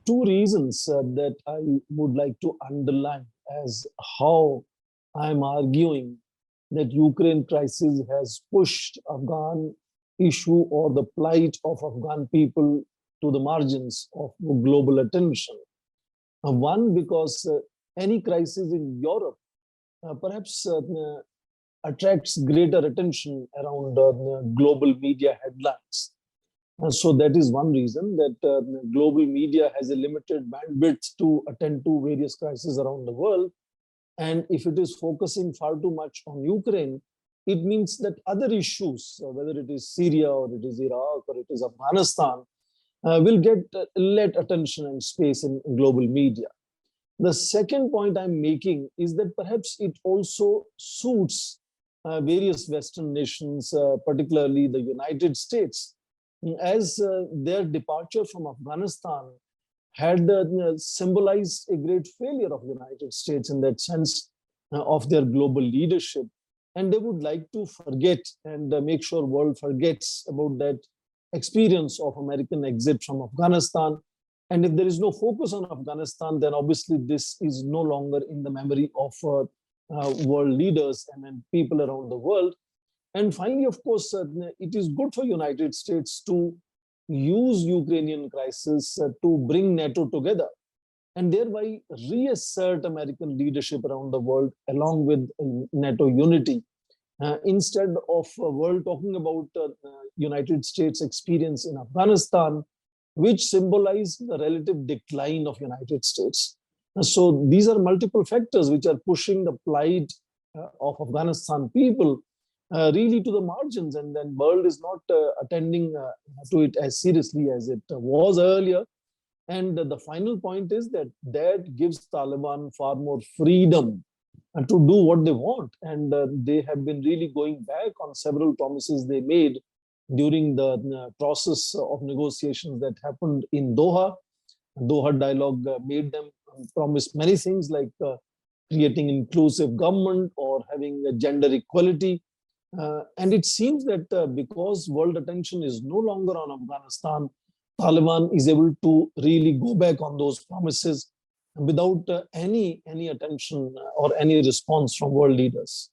Two reasons that I would like to underline as how I'm arguing that Ukraine crisis has pushed Afghan issue or the plight of Afghan people to the margins of global attention. One, because any crisis in Europe perhaps attracts greater attention around global media headlines. So that is one reason that global media has a limited bandwidth to attend to various crises around the world. And if it is focusing far too much on Ukraine, it means that other issues, whether it is Syria or it is Iraq or it is Afghanistan, will get let attention and space in global media. The second point I'm making is that perhaps it also suits various Western nations, particularly the United States, as their departure from Afghanistan had symbolized a great failure of the United States in that sense of their global leadership. And they would like to forget and make sure the world forgets about that experience of American exit from Afghanistan. And if there is no focus on Afghanistan, then obviously this is no longer in the memory of world leaders and people around the world. And finally, of course, it is good for United States to use Ukrainian crisis to bring NATO together and thereby reassert American leadership around the world along with NATO unity. Instead of world talking about United States experience in Afghanistan, which symbolized the relative decline of United States. So these are multiple factors which are pushing the plight of Afghanistan people really to the margins, and then world is not attending to it as seriously as it was earlier. And the final point is that that gives Taliban far more freedom to do what they want. And they have been really going back on several promises they made during the process of negotiations that happened in Doha. Doha dialogue made them promise many things like creating inclusive government or having gender equality. And it seems that because world attention is no longer on Afghanistan, Taliban is able to really go back on those promises without any attention or any response from world leaders.